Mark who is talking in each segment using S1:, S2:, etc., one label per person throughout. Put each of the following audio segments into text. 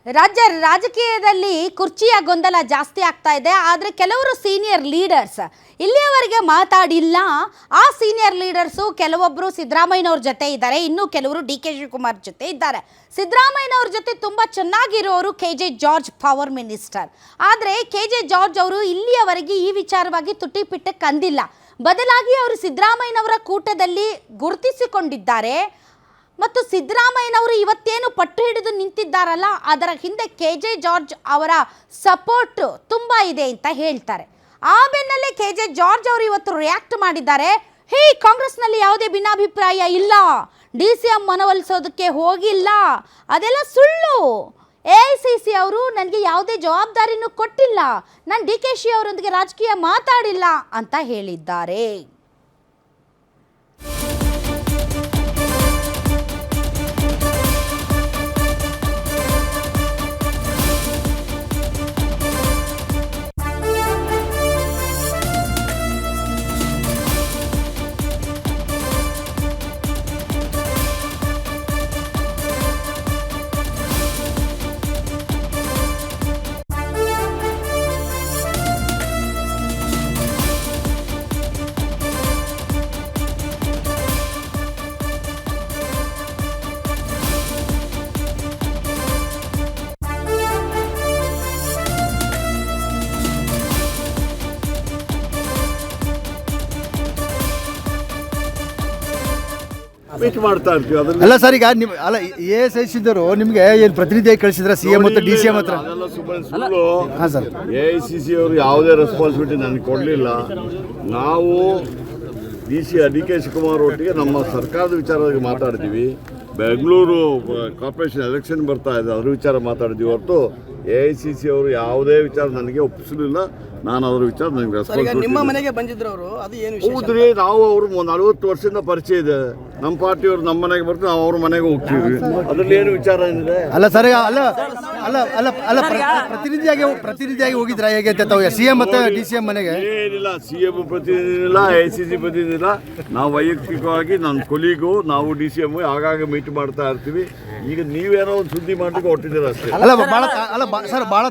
S1: ರಾಜಕೀಯದಲ್ಲಿ ಕುರ್ಚಿಯ ಗೊಂದಲ ಜಾಸ್ತಿ ಆಗ್ತಾ ಇದೆ. ಆದರೆ ಕೆಲವರು ಸೀನಿಯರ್ ಲೀಡರ್ಸ್ ಇಲ್ಲಿಯವರೆಗೆ ಮಾತಾಡಿಲ್ಲ. ಆ ಸೀನಿಯರ್ ಲೀಡರ್ಸು ಕೆಲವೊಬ್ಬರು ಸಿದ್ದರಾಮಯ್ಯನವ್ರ ಜೊತೆ ಇದ್ದಾರೆ, ಇನ್ನು ಕೆಲವರು ಡಿ.ಕೆ. ಶಿವಕುಮಾರ್ ಜೊತೆ ಇದ್ದಾರೆ. ಸಿದ್ದರಾಮಯ್ಯನವ್ರ ಜೊತೆ ತುಂಬ ಚೆನ್ನಾಗಿರೋರು ಕೆ.ಜೆ. George power minister. ಆದರೆ ಕೆ.ಜೆ. ಜಾರ್ಜ್ ಅವರು ಇಲ್ಲಿಯವರೆಗೆ ಈ ವಿಚಾರವಾಗಿ ತುಟಿಪಿಟ್ಟಕ್ಕೆ ಅಂದಿಲ್ಲ. ಬದಲಾಗಿ ಅವರು ಸಿದ್ದರಾಮಯ್ಯನವರ ಕೂಟದಲ್ಲಿ ಗುರುತಿಸಿಕೊಂಡಿದ್ದಾರೆ. ಮತ್ತು ಸಿದ್ದರಾಮಯ್ಯನವರು ಇವತ್ತೇನು ಪಟ್ಟು ಹಿಡಿದು ನಿಂತಿದ್ದಾರಲ್ಲ, ಅದರ ಹಿಂದೆ ಕೆ.ಜೆ. ಜಾರ್ಜ್ ಅವರ ಸಪೋರ್ಟ್ ತುಂಬ ಇದೆ ಅಂತ ಹೇಳ್ತಾರೆ. ಆ ಬೆನ್ನಲ್ಲೇ ಕೆ.ಜೆ. ಜಾರ್ಜ್ ಅವರು ಇವತ್ತು ರಿಯಾಕ್ಟ್ ಮಾಡಿದ್ದಾರೆ. ಕಾಂಗ್ರೆಸ್ನಲ್ಲಿ ಯಾವುದೇ ಭಿನ್ನಾಭಿಪ್ರಾಯ ಇಲ್ಲ, ಡಿ.ಸಿ.ಎಂ ಮನವೊಲಿಸೋದಕ್ಕೆ ಹೋಗಿಲ್ಲ, ಅದೆಲ್ಲ ಸುಳ್ಳು. ಎ.ಐ.ಸಿ.ಸಿ ಅವರು ನನಗೆ ಯಾವುದೇ ಜವಾಬ್ದಾರಿನೂ ಕೊಟ್ಟಿಲ್ಲ, ನಾನು ಡಿ.ಕೆ.ಶಿ ಅವರೊಂದಿಗೆ ರಾಜಕೀಯ ಮಾತಾಡಿಲ್ಲ ಅಂತ ಹೇಳಿದ್ದಾರೆ.
S2: ಅಲ್ಲ ಸರ್, ಈಗ ನಿಮ್ಮ ಅಲ್ಲ ಎ.ಐ.ಸಿ.ಸಿ ಇದ್ದರು ನಿಮಗೆ ಏನು ಪ್ರತಿನಿಧಿಯಾಗಿ ಕಳಿಸಿದ್ರ ಸಿ.ಎಂ ಮತ್ತು ಡಿ.ಸಿ.ಎಂ ಹತ್ರ?
S3: ಹಾಂ ಸರ್, ಎ.ಐ.ಸಿ.ಸಿ ಅವರು ಯಾವುದೇ ರೆಸ್ಪಾನ್ಸಿಬಿಲಿಟಿ ನನಗೆ ಕೊಡಲಿಲ್ಲ. ನಾವು ಡಿ.ಕೆ. ಶಿವಕುಮಾರ್ ಒಟ್ಟಿಗೆ ನಮ್ಮ ಸರ್ಕಾರದ ವಿಚಾರವಾಗಿ ಮಾತಾಡ್ತೀವಿ. ಬೆಂಗಳೂರು ಕಾರ್ಪೊರೇಷನ್ ಎಲೆಕ್ಷನ್ ಬರ್ತಾ ಇದೆ, ಅದ್ರ ವಿಚಾರ ಮಾತಾಡಿದ್ವಿ ಹೊರತು ಎ.ಐ.ಸಿ.ಸಿ ಅವರು ಯಾವುದೇ ವಿಚಾರ ನನಗೆ ಒಪ್ಪಿಸಲಿಲ್ಲ. ನಾನು ಅದರ ವಿಚಾರ ನನಗೆ ರೆಸ್ಪಾನ್ಸಿಬಿಲಿಟಿ.
S4: ನಿಮ್ಮ ಮನೆಗೆ ಬಂದಿದ್ರು ಅವರು, ಅದು ಏನು ವಿಷಯ?
S3: ಹೌದ್ರಿ, ನಾವು ಅವರು 40 ವರ್ಷದಿಂದ ಪರಿಚಯ ಇದೆ. ನಮ್ಮ ಪಾರ್ಟಿಯವರು ನಮ್ಮ ಮನೆಗೆ ಬರ್ತಾರೆ, ನಾವು ಅವ್ರ ಮನೆಗೆ ಹೋಗ್ತೀವಿ. ಅದ್ರಲ್ಲಿ ಏನು ವಿಚಾರ ಏನಿದೆ?
S2: ಅಲ್ಲ ಸರ್, ಅಲ್ಲ ಅಲ್ಲ ಅಲ್ಲ ಅಲ್ಲ ಪ್ರತಿನಿಧಿಯಾಗಿ ಹೋಗಿದ್ರ ಹೇಗೆ ಅಂತ ತಾವು ಸಿ.ಎಂ ಮತ್ತು ಡಿ.ಸಿ.ಎಂ ಮನೆಗೆ?
S3: ಏನಿಲ್ಲ, ಸಿ.ಎಂ ಪ್ರತಿನಿಧಿ ಇಲ್ಲ, ಎ.ಐ.ಸಿ.ಸಿ ಪ್ರತಿನಿಧಿ ಇಲ್ಲ. ನಾವು ವೈಯಕ್ತಿಕವಾಗಿ ನನ್ನ ಕೊಲೀಗು, ನಾವು ಡಿ.ಸಿ.ಎಂ ಆಗಾಗ ಮೀಟ್ ಮಾಡ್ತಾ ಇರ್ತೀವಿ. ಈಗ ನೀವೇನೋ ಒಂದು ಸುದ್ದಿ ಮಾಡ್ಲಿಕ್ಕೆ ಹೊಟ್ಟಿದ್ದೀರ ಅಷ್ಟೇ.
S2: ಅಲ್ಲ ಸರ್, ಭಾಳ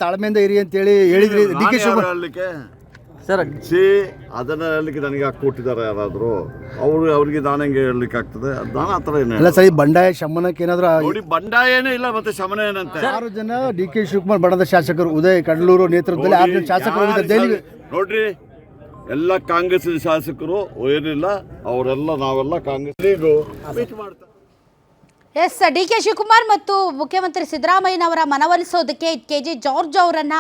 S2: ತಾಳ್ಮೆಯಿಂದ ಇರಿ ಅಂತೇಳಿ ಹೇಳಿದ್ರಿ ಡಿ.ಕೆ. ಶಿವಕುಮಾರ್.
S3: ಹೇಳಲಿಕ್ಕೆ ಸರ್ ಅದನ್ನ ಹೇಳಲಿಕ್ಕೆ ನನಗೆ ಹಾಕಿ ಕೊಟ್ಟಿದ್ದಾರೆ ಯಾರಾದರೂ? ಅವ್ರಿಗೆ ನಾನು ಹೆಂಗೆ ಹೇಳಲಿಕ್ಕೆ ಆಗ್ತದೆ? ನಾನು ಆ ಥರ ಏನು
S2: ಅಲ್ಲ ಸರ್, ಈ ಬಂಡಾಯ ಶಮನಕ್ಕೆ ಏನಾದರೂ
S3: ನೋಡಿ, ಬಂಡಾಯ ಏನೂ ಇಲ್ಲ, ಮತ್ತೆ ಶಮನ ಏನಂತೆ?
S2: 6 ಜನ ಡಿ.ಕೆ. ಶಿವಕುಮಾರ್ ಬಣದ ಶಾಸಕರು, ಉದಯ್ ಕಡಲೂರು ನೇತೃತ್ವದಲ್ಲಿ 6 ಜನ ಶಾಸಕರು ದೆಹಲಿಗೆ.
S3: ನೋಡ್ರಿ, ಎಲ್ಲ ಕಾಂಗ್ರೆಸ್ ಶಾಸಕರು ಏನಿಲ್ಲ, ಅವರೆಲ್ಲ ನಾವೆಲ್ಲ ಕಾಂಗ್ರೆಸ್ ಮೀಟ್ ಮಾಡ್ತಾರೆ.
S1: ಎಸ್, ಡಿ.ಕೆ. ಶಿವಕುಮಾರ್ ಮತ್ತು ಮುಖ್ಯಮಂತ್ರಿ ಸಿದ್ದರಾಮಯ್ಯನವರ ಮನವೊಲಿಸೋದಕ್ಕೆ ಕೆ.ಜೆ. ಜಾರ್ಜ್ ಅವರನ್ನು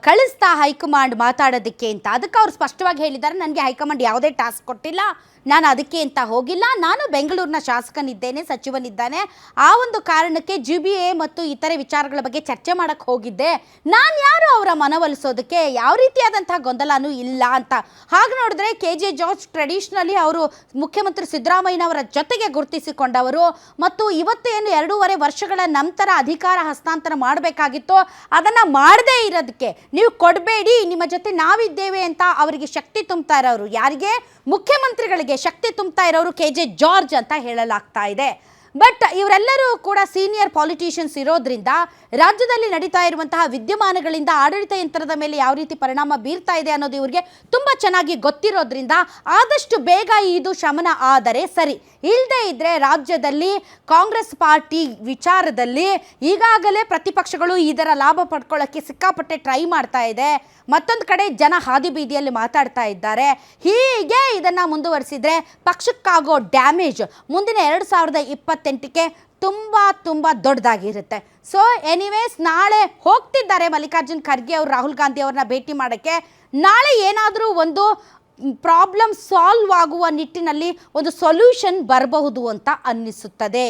S1: ಕಳಿಸ್ತಾ ಹೈಕಮಾಂಡ್ ಮಾತಾಡೋದಕ್ಕೆ ಅಂತ. ಅದಕ್ಕೆ ಅವ್ರು ಸ್ಪಷ್ಟವಾಗಿ ಹೇಳಿದ್ದಾರೆ, ನನಗೆ ಹೈಕಮಾಂಡ್ ಯಾವುದೇ ಟಾಸ್ಕ್ ಕೊಟ್ಟಿಲ್ಲ, ನಾನು ಅದಕ್ಕೆ ಅಂತ ಹೋಗಿಲ್ಲ, ನಾನು ಬೆಂಗಳೂರಿನ ಶಾಸಕನಿದ್ದೇನೆ, ಸಚಿವನಿದ್ದಾನೆ, ಆ ಒಂದು ಕಾರಣಕ್ಕೆ GBA ಮತ್ತು ಇತರೆ ವಿಚಾರಗಳ ಬಗ್ಗೆ ಚರ್ಚೆ ಮಾಡೋಕ್ಕೆ ಹೋಗಿದ್ದೆ, ನಾನು ಯಾರು ಅವರ ಮನವೊಲಿಸೋದಕ್ಕೆ, ಯಾವ ರೀತಿಯಾದಂಥ ಗೊಂದಲನೂ ಇಲ್ಲ ಅಂತ. ಹಾಗೆ ನೋಡಿದ್ರೆ ಕೆ.ಜೆ. ಜಾರ್ಜ್ ಟ್ರೆಡಿಷ್ನಲಿ ಅವರು ಮುಖ್ಯಮಂತ್ರಿ ಸಿದ್ದರಾಮಯ್ಯನವರ ಜೊತೆಗೆ ಗುರುತಿಸಿಕೊಂಡವರು. ಮತ್ತು ಇವತ್ತೇನು 2.5 ವರ್ಷಗಳ ನಂತರ ಅಧಿಕಾರ ಹಸ್ತಾಂತರ ಮಾಡಬೇಕಾಗಿತ್ತು, ಅದನ್ನು ಮಾಡದೇ ಇರೋದಕ್ಕೆ ನೀವು ಕೊಡಬೇಡಿ, ನಿಮ್ಮ ಜೊತೆ ನಾವಿದ್ದೇವೆ ಅಂತ ಅವರಿಗೆ ಶಕ್ತಿ ತುಂಬ್ತಾ ಇರೋರು, ಯಾರಿಗೆ? ಮುಖ್ಯಮಂತ್ರಿಗಳಿಗೆ ಶಕ್ತಿ ತುಂಬ್ತಾ ಇರೋರು ಕೆ.ಜೆ. ಜಾರ್ಜ್ ಅಂತ ಹೇಳಲಾಗ್ತಾ ಇದೆ. ಬಟ್ ಇವರೆಲ್ಲರೂ ಕೂಡ ಸೀನಿಯರ್ ಪಾಲಿಟಿಷಿಯನ್ಸ್ ಇರೋದ್ರಿಂದ ರಾಜ್ಯದಲ್ಲಿ ನಡೀತಾ ಇರುವಂತಹ ವಿದ್ಯಮಾನಗಳಿಂದ ಆಡಳಿತ ಯಂತ್ರದ ಮೇಲೆ ಯಾವ ರೀತಿ ಪರಿಣಾಮ ಬೀರ್ತಾ ಇದೆ ಅನ್ನೋದು ಇವರಿಗೆ ತುಂಬ ಚೆನ್ನಾಗಿ ಗೊತ್ತಿರೋದ್ರಿಂದ ಆದಷ್ಟು ಬೇಗ ಇದು ಶಮನ ಆದರೆ ಸರಿ. ಇಲ್ಲದೇ ಇದ್ದರೆ ರಾಜ್ಯದಲ್ಲಿ ಕಾಂಗ್ರೆಸ್ ಪಾರ್ಟಿ ವಿಚಾರದಲ್ಲಿ ಈಗಾಗಲೇ ಪ್ರತಿಪಕ್ಷಗಳು ಇದರ ಲಾಭ ಪಡ್ಕೊಳ್ಳೋಕ್ಕೆ ಸಿಕ್ಕಾಪಟ್ಟೆ ಟ್ರೈ ಮಾಡ್ತಾ ಇದೆ. ಮತ್ತೊಂದು ಕಡೆ ಜನ ಹಾದಿ ಬೀದಿಯಲ್ಲಿ ಮಾತಾಡ್ತಾ ಇದ್ದಾರೆ. ಹೀಗೆ ಇದನ್ನು ಮುಂದುವರಿಸಿದರೆ ಪಕ್ಷಕ್ಕಾಗೋ ಡ್ಯಾಮೇಜ್ ಮುಂದಿನ 2028ಕ್ಕೆ ತುಂಬ ದೊಡ್ಡದಾಗಿರುತ್ತೆ. ಸೊ ಎನಿವೇಸ್, ನಾಳೆ ಹೋಗ್ತಿದ್ದಾರೆ ಮಲ್ಲಿಕಾರ್ಜುನ್ ಖರ್ಗೆ ಅವರು ರಾಹುಲ್ ಗಾಂಧಿ ಅವ್ರನ್ನ ಭೇಟಿ ಮಾಡೋಕ್ಕೆ. ನಾಳೆ ಏನಾದರೂ ಒಂದು ಪ್ರಾಬ್ಲಮ್ ಸಾಲ್ವ್ ಆಗುವ ನಿಟ್ಟಿನಲ್ಲಿ ಒಂದು ಸೊಲ್ಯೂಷನ್ ಬರಬಹುದು ಅಂತ ಅನ್ನಿಸುತ್ತದೆ.